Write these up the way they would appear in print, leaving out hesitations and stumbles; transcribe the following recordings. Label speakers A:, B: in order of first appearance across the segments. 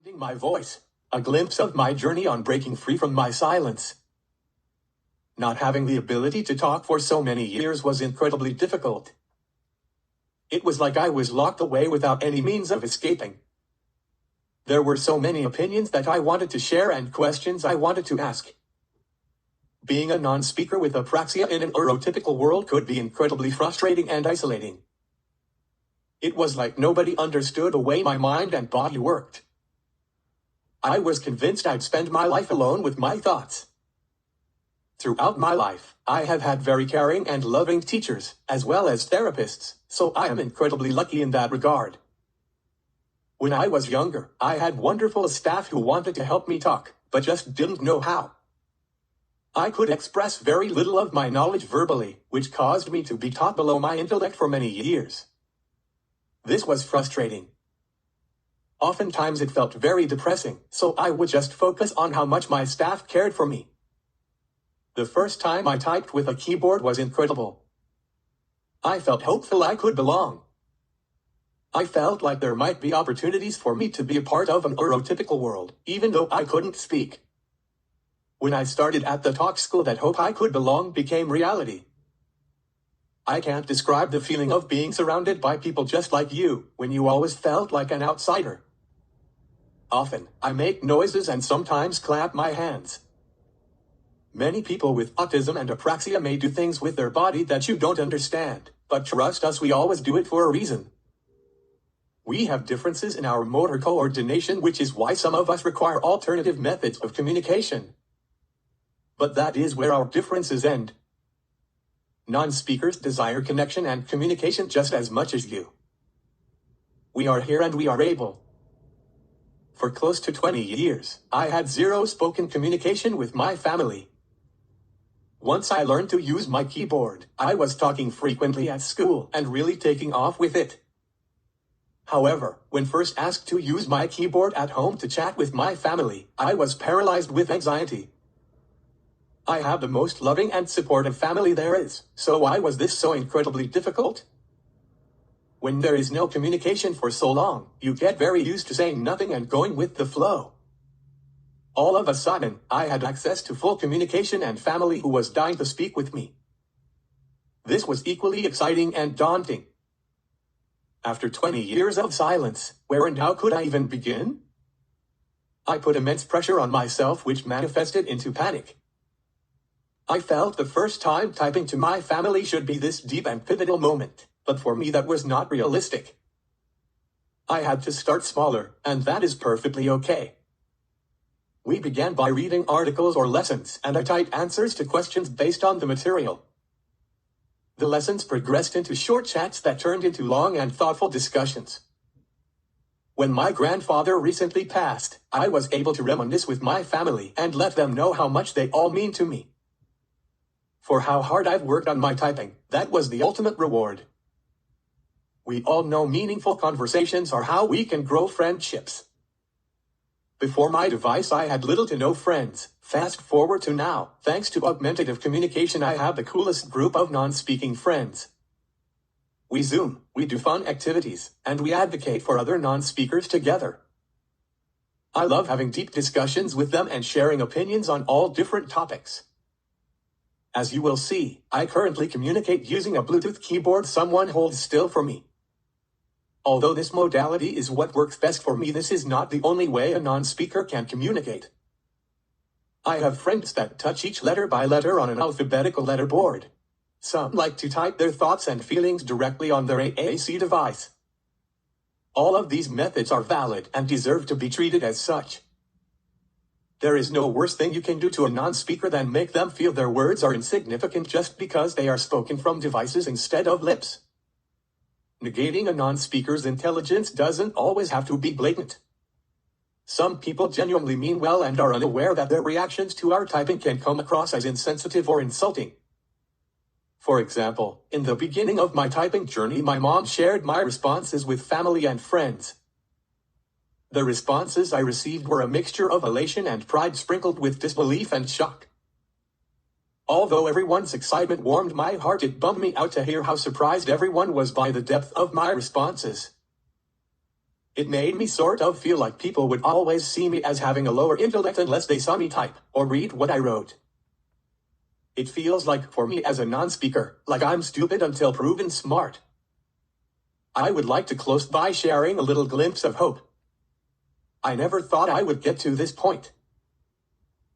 A: My voice, a glimpse of my journey on breaking free from my silence. Not having the ability to talk for so many years was incredibly difficult. It was like I was locked away without any means of escaping. There were so many opinions that I wanted to share and questions I wanted to ask. Being a non-speaker with apraxia in an neurotypical world could be incredibly frustrating and isolating. It was like nobody understood the way my mind and body worked. I was convinced I'd spend my life alone with my thoughts. Throughout my life, I have had very caring and loving teachers, as well as therapists, so I am incredibly lucky in that regard. When I was younger, I had wonderful staff who wanted to help me talk, but just didn't know how. I could express very little of my knowledge verbally, which caused me to be taught below my intellect for many years. This was frustrating. Oftentimes it felt very depressing, so I would just focus on how much my staff cared for me. The first time I typed with a keyboard was incredible. I felt hopeful I could belong. I felt like there might be opportunities for me to be a part of an neurotypical world, even though I couldn't speak. When I started at the talk school, that hope I could belong became reality. I can't describe the feeling of being surrounded by people just like you, when you always felt like an outsider. Often, I make noises and sometimes clap my hands. Many people with autism and apraxia may do things with their body that you don't understand, but trust us, we always do it for a reason. We have differences in our motor coordination, which is why some of us require alternative methods of communication. But that is where our differences end. Non-speakers desire connection and communication just as much as you. We are here and we are able. For close to 20 years, I had zero spoken communication with my family. Once I learned to use my keyboard, I was talking frequently at school and really taking off with it. However, when first asked to use my keyboard at home to chat with my family, I was paralyzed with anxiety. I have the most loving and supportive family there is, so why was this so incredibly difficult? When there is no communication for so long, you get very used to saying nothing and going with the flow. All of a sudden, I had access to full communication and family who was dying to speak with me. This was equally exciting and daunting. After 20 years of silence, where and how could I even begin? I put immense pressure on myself, which manifested into panic. I felt the first time typing to my family should be this deep and pivotal moment, but for me that was not realistic. I had to start smaller, and that is perfectly okay. We began by reading articles or lessons, and I typed answers to questions based on the material. The lessons progressed into short chats that turned into long and thoughtful discussions. When my grandfather recently passed, I was able to reminisce with my family and let them know how much they all mean to me. For how hard I've worked on my typing, that was the ultimate reward. We all know meaningful conversations are how we can grow friendships. Before my device, I had little to no friends. Fast forward to now, thanks to augmentative communication, I have the coolest group of non-speaking friends. We Zoom, we do fun activities, and we advocate for other non-speakers together. I love having deep discussions with them and sharing opinions on all different topics. As you will see, I currently communicate using a Bluetooth keyboard someone holds still for me. Although this modality is what works best for me, this is not the only way a non-speaker can communicate. I have friends that touch each letter by letter on an alphabetical letterboard. Some like to type their thoughts and feelings directly on their AAC device. All of these methods are valid and deserve to be treated as such. There is no worse thing you can do to a non-speaker than make them feel their words are insignificant just because they are spoken from devices instead of lips. Negating a non-speaker's intelligence doesn't always have to be blatant. Some people genuinely mean well and are unaware that their reactions to our typing can come across as insensitive or insulting. For example, in the beginning of my typing journey, my mom shared my responses with family and friends. The responses I received were a mixture of elation and pride sprinkled with disbelief and shock. Although everyone's excitement warmed my heart, it bummed me out to hear how surprised everyone was by the depth of my responses. It made me sort of feel like people would always see me as having a lower intellect unless they saw me type or read what I wrote. It feels like, for me as a non-speaker, like I'm stupid until proven smart. I would like to close by sharing a little glimpse of hope. I never thought I would get to this point.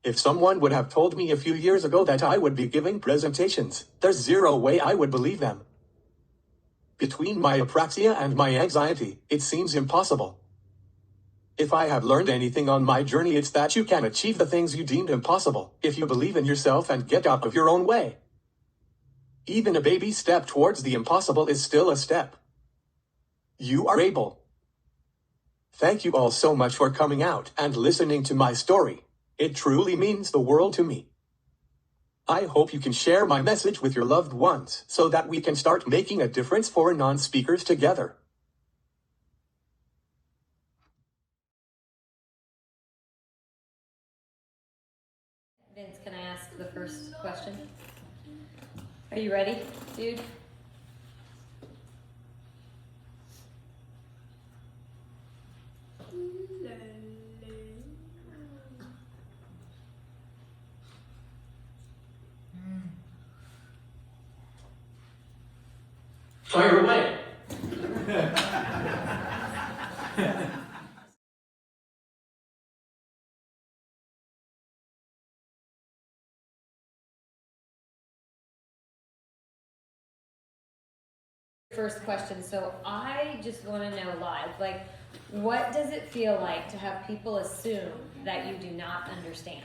A: If someone would have told me a few years ago that I would be giving presentations, there's zero way I would believe them. Between my apraxia and my anxiety, it seems impossible. If I have learned anything on my journey, it's that you can achieve the things you deemed impossible if you believe in yourself and get out of your own way. Even a baby step towards the impossible is still a step. You are able. Thank you all so much for coming out and listening to my story. It truly means the world to me. I hope you can share my message with your loved ones so that we can start making a difference for non-speakers together.
B: Vince, can I ask the first question? Are you ready, dude?
A: Fire away.
B: First question. So I just want to know live, like, what does it feel like to have people assume that you do not understand?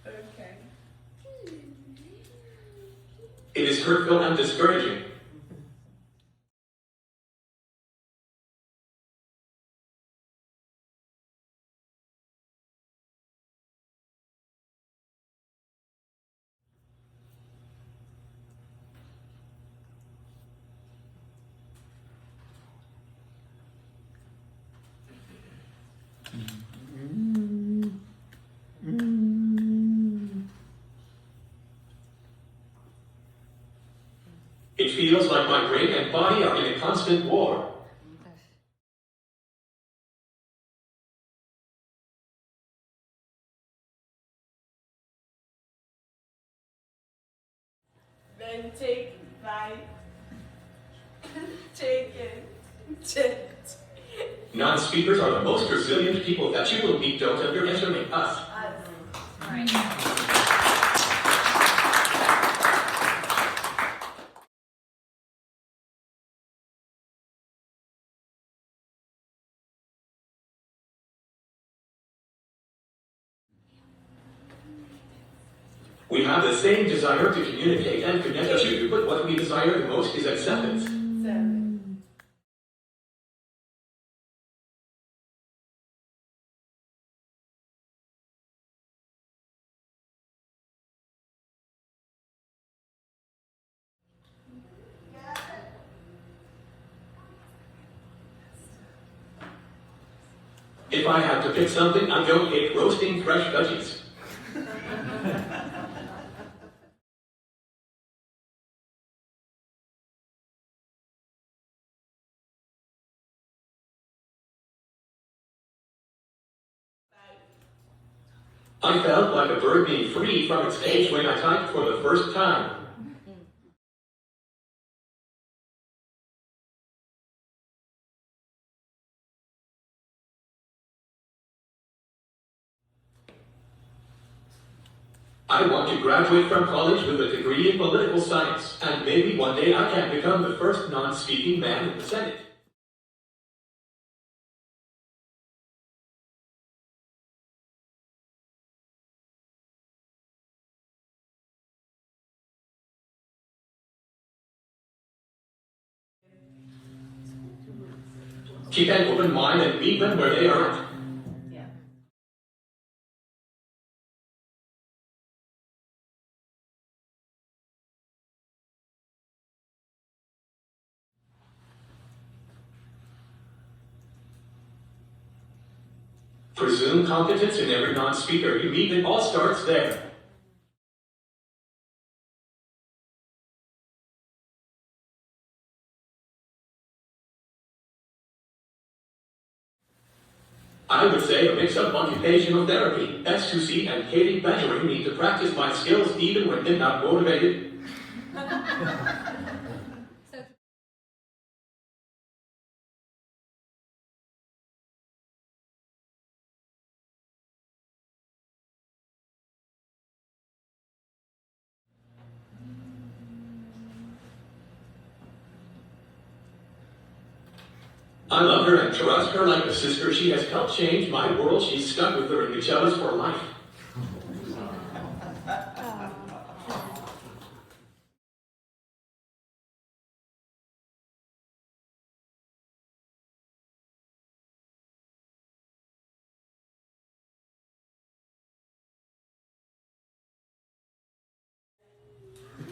C: Okay.
A: It is hurtful and discouraging. It feels like my brain and body are in a constant war.
C: Then take 5. Take it.
A: Non-speakers are the most resilient people that you will meet. Don't underestimate us.
B: All right.
A: We have the same desire to communicate and connect with you, but what we desire the most is acceptance.
C: 7.
A: If I had to pick something, I'd go pick roasting fresh veggies. I felt like a bird being free from its cage when I typed for the first time. I want to graduate from college with a degree in political science, and maybe one day I can become the first non-speaking man in the Senate. Keep an open mind and meet them where they are at.
C: Yeah.
A: Presume competence in every non-speaker you meet. It all starts there. I would say a mix of occupational therapy, S2C, and Katie badgering me to practice my skills even when I'm not motivated.
B: So
A: I love her and trust her like a sister. She has helped change my world. She's stuck with her Rinicellas for life.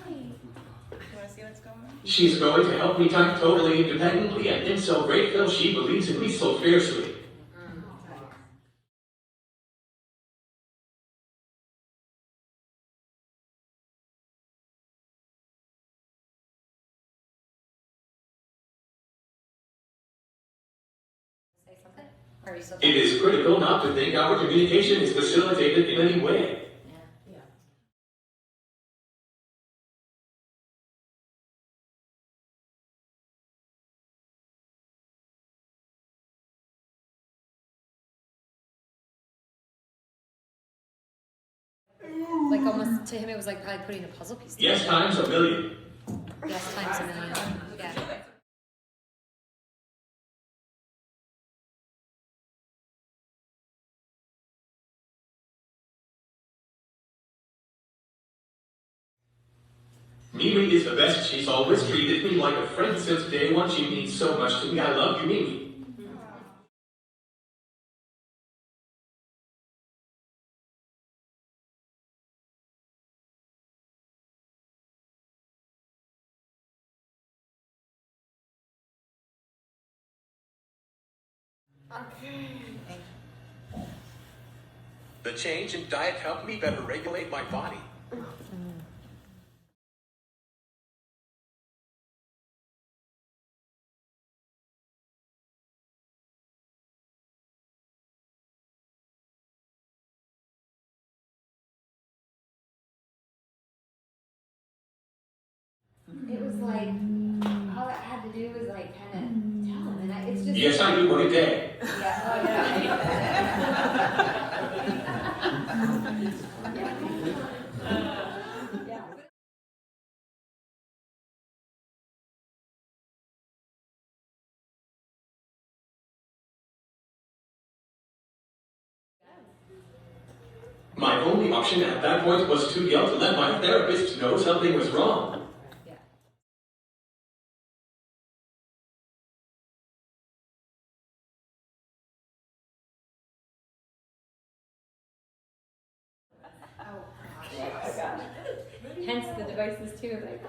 C: You want to see what's going on?
A: She's going to help me type totally independently, and I'm so grateful she believes in me so fiercely.
B: say something? Or are you still
A: It is critical not to think our communication is facilitated in any way.
C: Yeah.
B: like almost to him it was like probably putting a puzzle piece together.
A: Yes, times a million.
B: Yes, times a million. Yeah.
A: Mimi is the best. She's always treated me like a friend since day one. She means so much to me. I love you, Mimi. The change in diet helped me better regulate my body.
B: It was like all I had to do was like kind of tell him, and it's just
A: Yes, I do what a day.
B: yeah. Oh, yeah. Yeah.
A: My only option at that point was to yell to let my therapist know something was wrong.
B: Yeah. Hence the devices too, like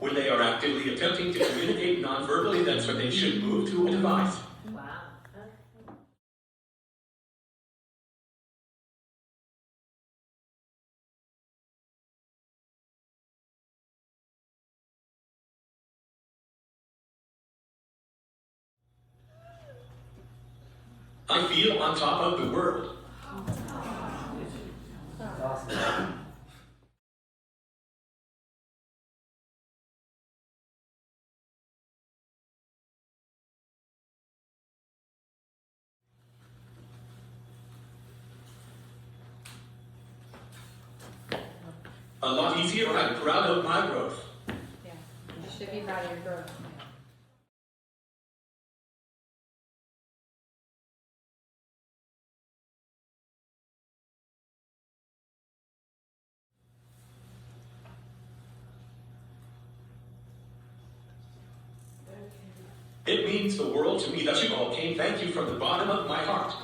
A: When they are actively attempting to communicate non-verbally, that's when they should move to a device.
B: wow.
A: I feel on top of the world. A lot easier. I'm proud of my growth.
B: Yeah, you should be proud of your growth.
A: It means the world to me that you all came. Thank you from the bottom of my heart.